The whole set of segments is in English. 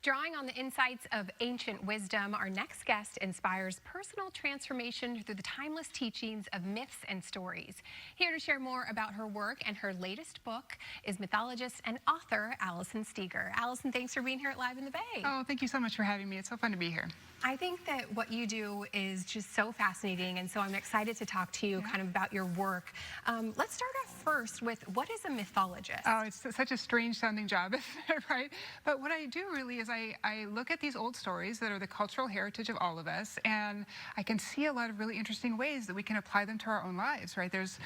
Drawing on the insights of ancient wisdom, our next guest inspires personal transformation through the timeless teachings of myths and stories. Here to share more about her work and her latest book is mythologist and author Allison Stieger. Allison, thanks for being here at Live in the Bay. Oh, thank you so much for having me. It's so fun to be here. I think that what you do is just so fascinating, and so I'm excited to talk to you kind of about your work. Let's start off first with, what is a mythologist? Oh, it's such a strange sounding job, right? But what I do really is I look at these old stories that are the cultural heritage of all of us, and I can see a lot of really interesting ways that we can apply them to our own lives, right? There's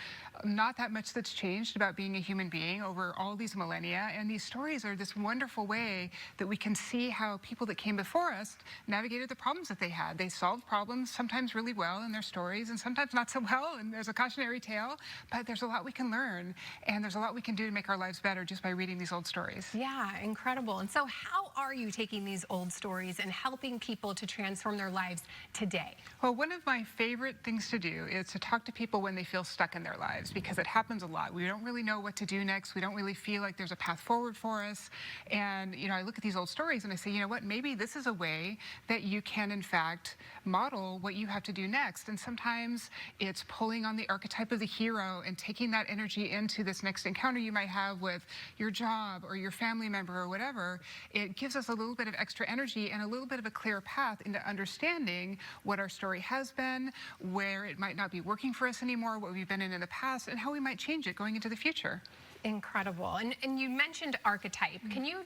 not that much that's changed about being a human being over all these millennia, and these stories are this wonderful way that we can see how people that came before us navigated the problems that they had. They solved problems sometimes really well in their stories and sometimes not so well, and there's a cautionary tale, but there's a lot we can learn, and there's a lot we can do to make our lives better just by reading these old stories. Yeah, incredible. And so how are you taking these old stories and helping people to transform their lives today? Well, one of my favorite things to do is to talk to people when they feel stuck in their lives, because it happens a lot. We don't really know what to do next. We don't really feel like there's a path forward for us. And, I look at these old stories and I say, you know what, maybe this is a way that you can, in fact, model what you have to do next. And sometimes it's pulling on the archetype of the hero and taking that energy into this next encounter you might have with your job or your family member or whatever. It gives us a little bit of extra energy and a little bit of a clear path into understanding what our story has been, where it might not be working for us anymore, what we've been in the past, and how we might change it going into the future. Incredible. And you mentioned archetype. Can you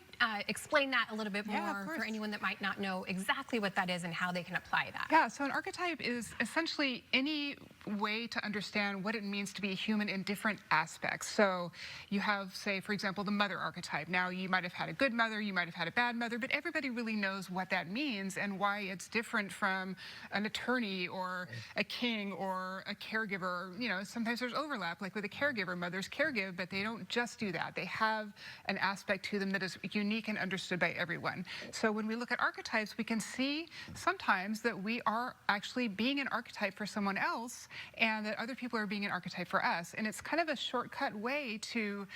explain that a little bit more for anyone that might not know exactly what that is and how they can apply that? Yeah, so an archetype is essentially any way to understand what it means to be a human in different aspects. So you have, say, for example, the mother archetype. Now, you might have had a good mother, you might have had a bad mother, but everybody really knows what that means and why it's different from an attorney or a king or a caregiver. Sometimes there's overlap, like with a caregiver. Mothers caregive, but they don't just do that. They have an aspect to them that is unique and understood by everyone. So when we look at archetypes, we can see sometimes that we are actually being an archetype for someone else, and that other people are being an archetype for us. And it's kind of a shortcut way to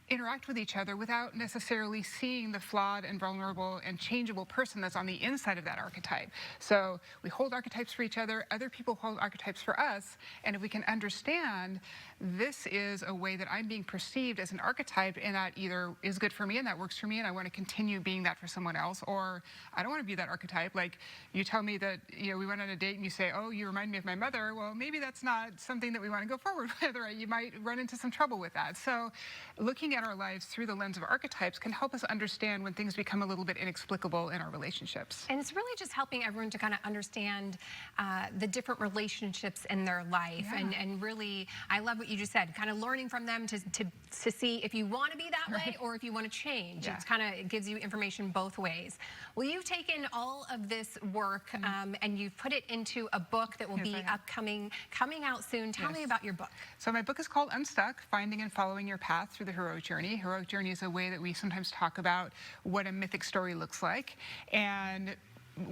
interact with each other without necessarily seeing the flawed and vulnerable and changeable person that's on the inside of that archetype. So we hold archetypes for each other people hold archetypes for us, and if we can understand this is a way that I'm being perceived as an archetype, and that either is good for me and that works for me and I want to continue being that for someone else, or I don't want to be that archetype. Like, you tell me that we went on a date and you say, oh, you remind me of my mother. Well, maybe that's not something that we want to go forward with, right? You might run into some trouble with that. So looking at our lives through the lens of archetypes can help us understand when things become a little bit inexplicable in our relationships. And it's really just helping everyone to kind of understand the different relationships in their life. And really, I love what you just said, kind of learning from them to see if you want to be that way or if you want to change. It's kind of gives you information both ways. Well, you've taken all of this work and you've put it into a book that will be coming out soon. Tell me about your book. So my book is called Unstuck: Finding and Following Your Path Through the Heroic Journey. Heroic journey is a way that we sometimes talk about what a mythic story looks like, and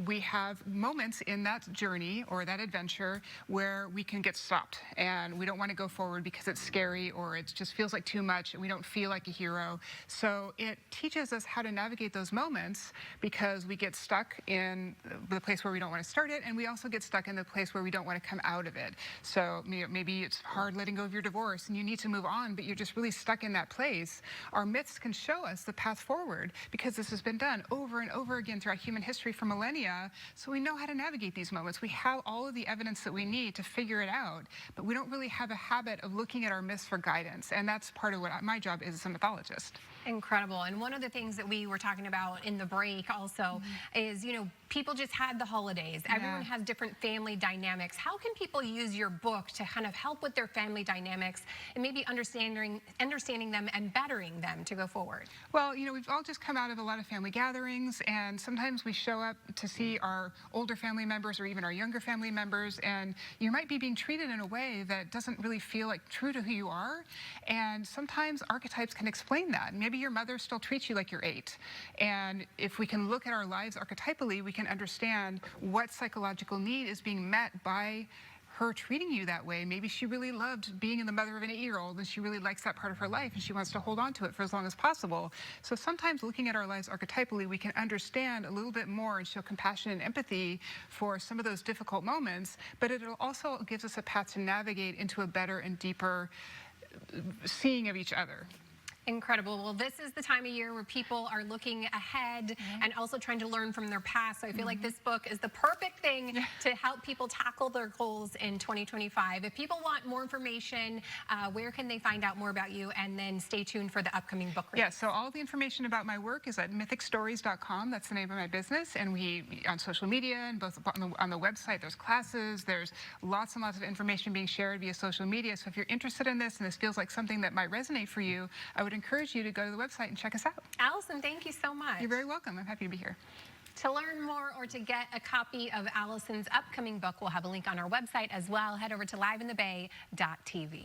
we have moments in that journey or that adventure where we can get stopped and we don't want to go forward because it's scary or it just feels like too much and we don't feel like a hero. So it teaches us how to navigate those moments, because we get stuck in the place where we don't want to start it, and we also get stuck in the place where we don't want to come out of it. So maybe it's hard letting go of your divorce and you need to move on, but you're just really stuck in that place. Our myths can show us the path forward, because this has been done over and over again throughout human history for millennia. So we know how to navigate these moments. We have all of the evidence that we need to figure it out, but we don't really have a habit of looking at our myths for guidance, and that's part of what my job is as a mythologist. Incredible. And one of the things that we were talking about in the break also is, people just had the holidays. Everyone has different family dynamics. How can people use your book to kind of help with their family dynamics and maybe understanding them and bettering them to go forward? Well, we've all just come out of a lot of family gatherings, and sometimes we show up to see our older family members or even our younger family members, and you might be being treated in a way that doesn't really feel like true to who you are. And sometimes archetypes can explain that. Maybe your mother still treats you like you're 8. And if we can look at our lives archetypally, we can understand what psychological need is being met by her treating you that way. Maybe she really loved being the mother of an 8-year-old and she really likes that part of her life and she wants to hold on to it for as long as possible. So sometimes looking at our lives archetypally, we can understand a little bit more and show compassion and empathy for some of those difficult moments, but it also gives us a path to navigate into a better and deeper seeing of each other. Incredible. Well, this is the time of year where people are looking ahead and also trying to learn from their past. So I feel like this book is the perfect thing to help people tackle their goals in 2025. If people want more information, where can they find out more about you? And then stay tuned for the upcoming book release. Yeah, so all the information about my work is at mythicstories.com. That's the name of my business. And we, on social media and both on the website, there's classes, there's lots and lots of information being shared via social media. So if you're interested in this and this feels like something that might resonate for you, I would encourage you to go to the website and check us out. Allison, thank you so much. You're very welcome. I'm happy to be here. To learn more or to get a copy of Allison's upcoming book, we'll have a link on our website as well. Head over to liveinthebay.tv.